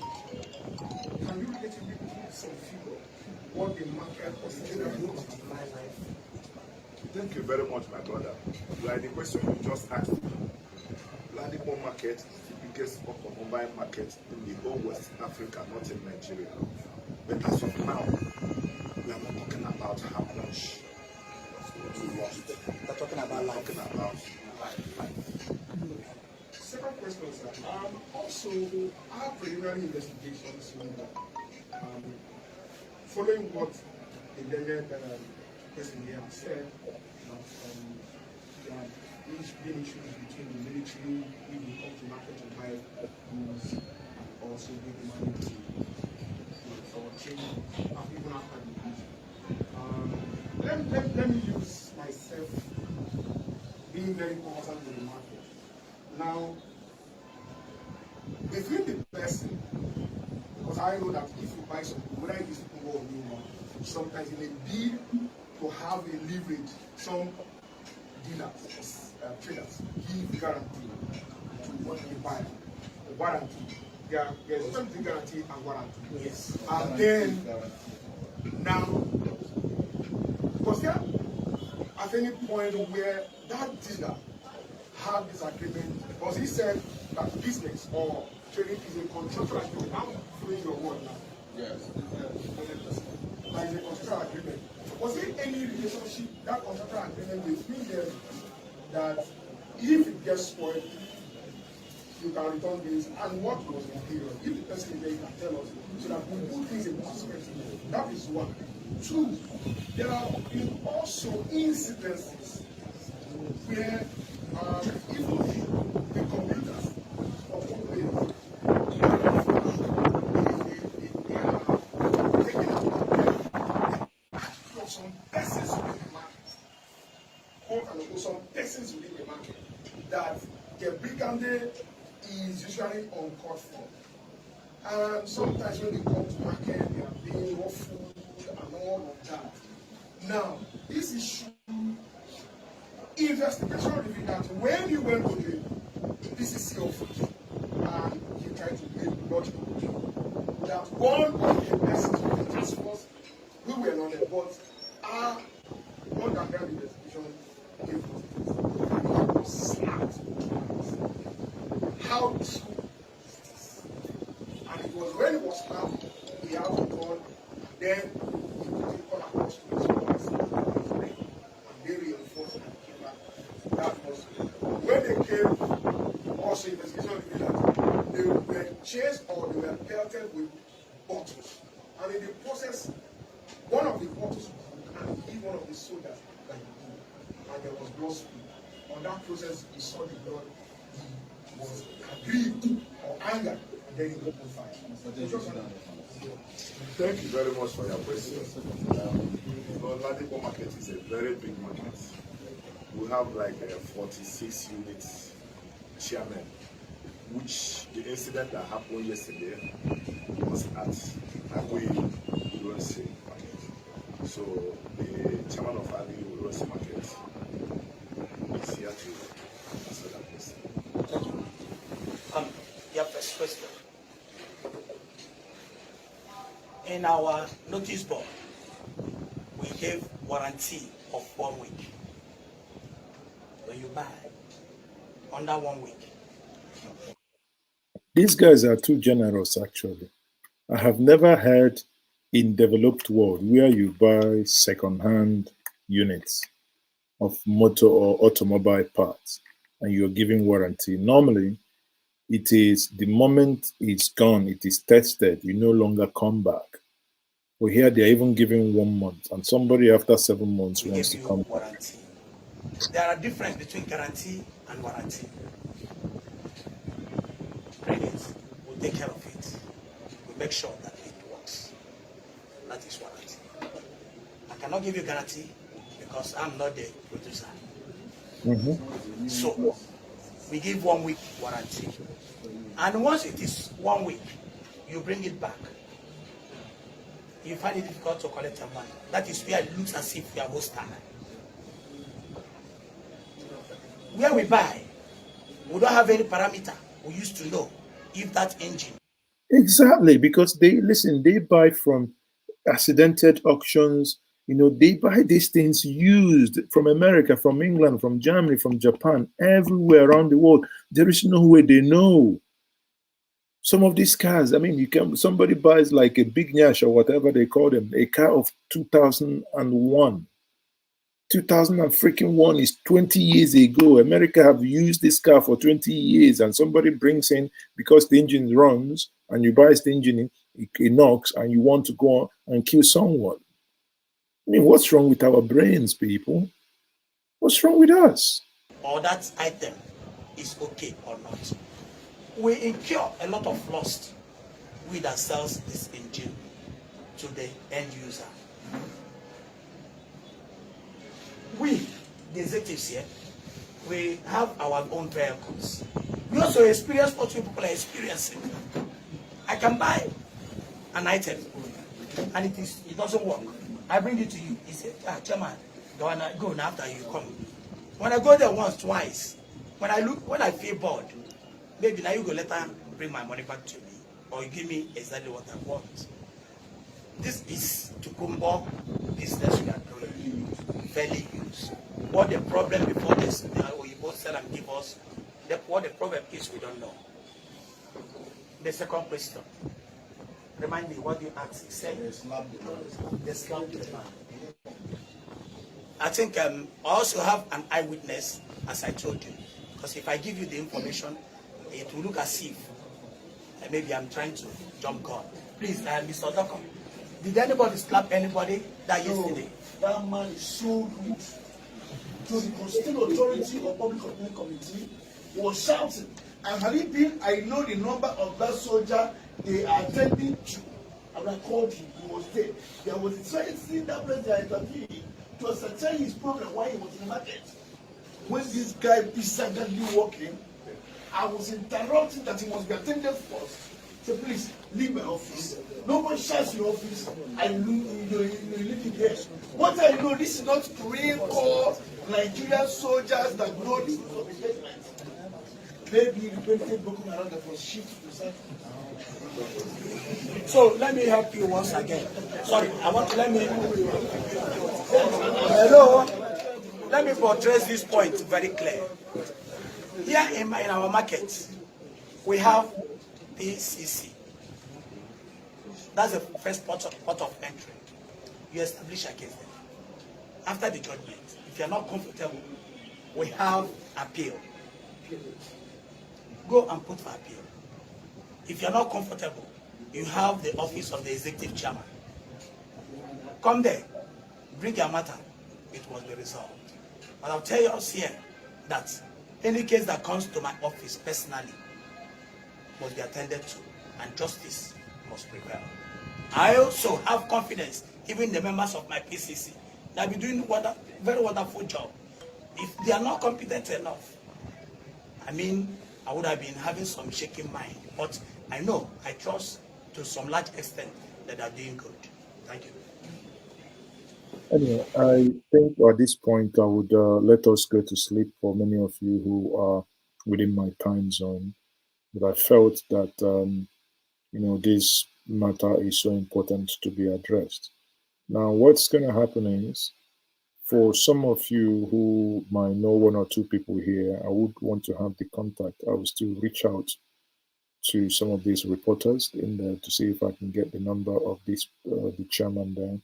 can you relatively put some figure what the market was life? Thank you very much, my brother. Like the question you just asked, Ladipo market is the biggest automobile market in the whole West Africa, not in Nigeria. But as of now, we are not talking about how much we lost. We're talking about life. Talking about Second question, sir. Also, our preliminary investigations, following what the delegate person here said, there have been issues between the military, when they come to market to buy goods, and also give the money to for change, even after the goods. Let me use myself being very conversant with the market. Now, between the person, because I know that if you buy something, whether it is Congo or new one, sometimes it may be to have a leverage. Some dealers, traders, give guarantee to what they buy. The warranty. There's something guarantee and warranty. Yes. And then, now, was there at any point where that dealer had this agreement? Because he said that business or trading is a contractual agreement. I'm following your word now. Yes. There is a contractual agreement. Was there any relationship, that contractual agreement between them, that if it gets spoiled, you can return this, and what was the period? If the person is there, you can tell us, so that we put things in perspective. That is one. Two, there have been also incidences where even the computers of companies some persons within the market, quote unquote, some persons within the market, that the brigande is usually uncalled for. And sometimes when they come to market, they are being ruffled and all of that. Now, this issue, investigation revealed that when you went to the PCC office and you tried to make logical that one of the persons of the task force, we were not there, but our underground investigation gave us was slapped. How true is this? And it was when it was slapped, we had to call, then we call across to the supervisor, and they reinforced and came back. That was when they came, also investigation revealed that they were chased or they were pelted with bottles. And in the process, one of the bottles and give one of the soldiers that he did, and there was blood spill. On that process, he saw the blood, he was aggrieved or angered, and then he opened fire. Thank you very much for your question. Ladipo market is a very big market. We have like 46 units chairman, which the incident that happened yesterday was at Agui Uronsi market. So the chairman of Agui Uronsi market is here to answer that question. Thank you. Your first question. In our notice board, we gave warranty of 1 week. When you buy under 1 week. These guys are too generous, actually. I have never heard in developed world where you buy second-hand units of motor or automobile parts and you're giving warranty. Normally, it is the moment it's gone, it is tested, you no longer come back. But here they're even giving 1 month, and somebody after 7 months We wants give to you come back. warranty. There are difference between guarantee and warranty. Credit will take care of it. We make sure that it works. That is warranty. I cannot give you guarantee because I'm not the producer. So we give 1 week warranty. And once it is 1 week, you bring it back. You find it difficult to collect your money. That is where it looks as if you are hostile. Where we buy, we don't have any parameter. We used to know if that engine. Exactly, because they buy from accidented auctions. They buy these things used from America, from England, from Germany, from Japan, everywhere around the world. There is no way they know. Some of these cars, I mean, somebody buys like a big Nyash or whatever they call them, a car of 2001. 2001 is 20 years ago. America have used this car for 20 years, and somebody brings in, because the engine runs and you buy the engine, it knocks, and you want to go and kill someone. I mean, what's wrong with our brains, people? What's wrong with us? Or that item is okay or not. We incur a lot of loss, we that sells this engine to the end user. We, the executives here, we have our own vehicles. We also experience what people are experiencing. I can buy an item and it doesn't work. I bring it to you. He said, Chairman, go now after you come. When I go there once, twice, when I feel bored, maybe now you go later bring my money back to me, or you give me exactly what I want. This is Tukumbo business we are doing. Fairly used. What the problem before this, you both sell and give us, what the problem is, we don't know. The second question. Remind me, what you asked? Say the slab demand. I think I also have an eyewitness, as I told you. Because if I give you the information, it will look as if maybe I'm trying to jump gun. Please, Mr. Odoko, did anybody slap anybody that yesterday? That man is so rude. To the Constitutional Authority or Public Opinion Committee was shouting. And had it been, I know the number of that soldier they are attending to. And I called him, he was there. There was a threat that place they intervened to ascertain his problem while he was in the market. When this guy peaceably walking, I was interrupting that he must be attended first. So please, leave my office. No one shouts your office. I leave it there. What I know, this is not Korean Corps, Nigerian soldiers that know this information. Maybe repented Boko Haram that was shifted to South. So let me help you once again. Sorry, let me. Hello. Let me portray this point very clear. Here in our market, we have PCC. That's the first port of entry. You establish against them. After the judgment, if you are not comfortable, we have appeal. Go and put for appeal. If you are not comfortable, you have the office of the executive chairman. Come there, bring your matter, it must be resolved. But I'll tell you us here that any case that comes to my office personally must be attended to, and justice must prevail. I also have confidence, even the members of my PCC, that be doing a very wonderful job. If they are not competent enough, I mean, I would have been having some shaking mind. But I know, I trust to some large extent that they are doing good. Thank you. Anyway, I think at this point I would let us go to sleep for many of you who are within my time zone. But I felt that, this matter is so important to be addressed. Now, what's going to happen is, for some of you who might know one or two people here, I would want to have the contact. I will still reach out to some of these reporters in there to see if I can get the number of this the chairman there.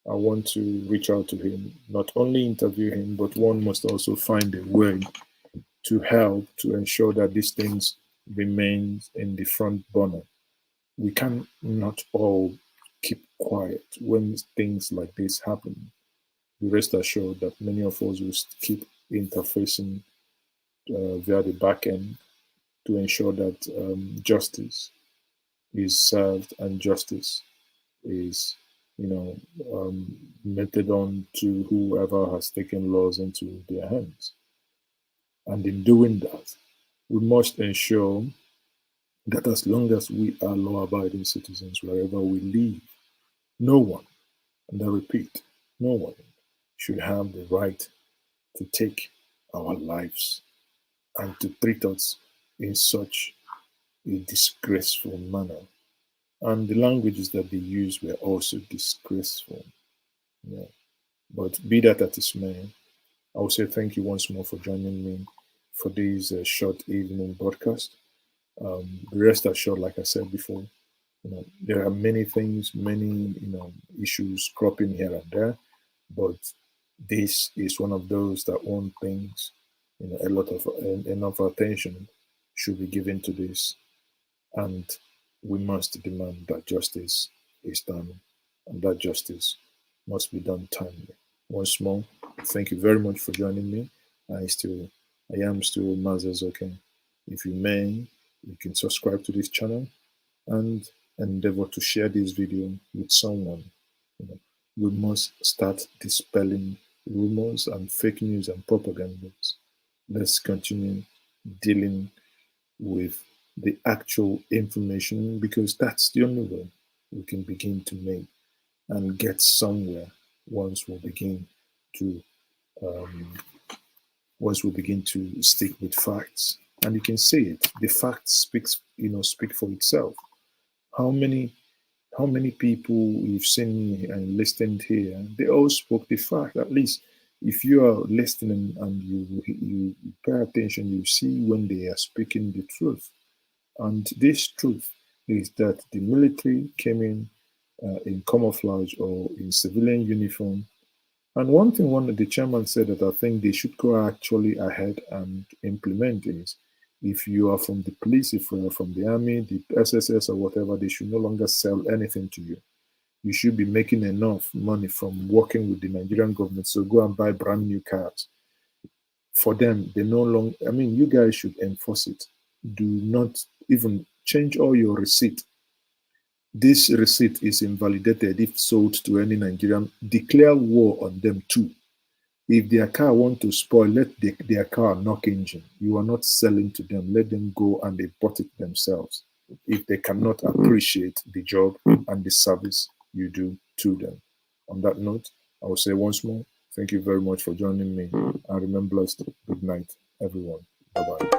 I want to reach out to him, not only interview him, but one must also find a way to help to ensure that these things remain in the front burner. We can not all keep quiet when things like this happen. Be rest assured that many of us will keep interfacing via the back end to ensure that justice is served and justice is, meted on to whoever has taken laws into their hands. And in doing that, we must ensure that as long as we are law abiding citizens wherever we live, no one, and I repeat, no one should have the right to take our lives and to treat us in such a disgraceful manner. And the languages that they used were also disgraceful. Yeah. But be that as it may, I will say thank you once more for joining me for this short evening broadcast. Rest assured, like I said before, there are many things, many issues cropping here and there, but this is one of those that want things, a lot of enough attention should be given to this, and we must demand that justice is done, and that justice must be done timely. Once more, thank you very much for joining me. I am still Mazes. Okay. If you may, you can subscribe to this channel and endeavor to share this video with someone. We must start dispelling rumors and fake news and propagandas. Let's continue dealing with the actual information, because that's the only way we can begin to make and get somewhere once we begin to stick with facts. And you can see it. The facts speak for itself. How many people you've seen me and listened here, they all spoke the fact. At least if you are listening and you pay attention, you see when they are speaking the truth. And this truth is that the military came in camouflage or in civilian uniform. And one of the chairman said that I think they should go actually ahead and implement is, if you are from the police, if you are from the army, the SSS or whatever, they should no longer sell anything to you. You should be making enough money from working with the Nigerian government, so go and buy brand new cars. For them, they no longer, you guys should enforce it. Do not even change all your receipt. This receipt is invalidated if sold to any Nigerian. Declare war on them too. If their car want to spoil, let their car knock engine. You are not selling to them. Let them go and import it themselves if they cannot appreciate the job and the service you do to them. On that note, I will say once more, thank you very much for joining me, and remain blessed. Good night, everyone. Bye-bye.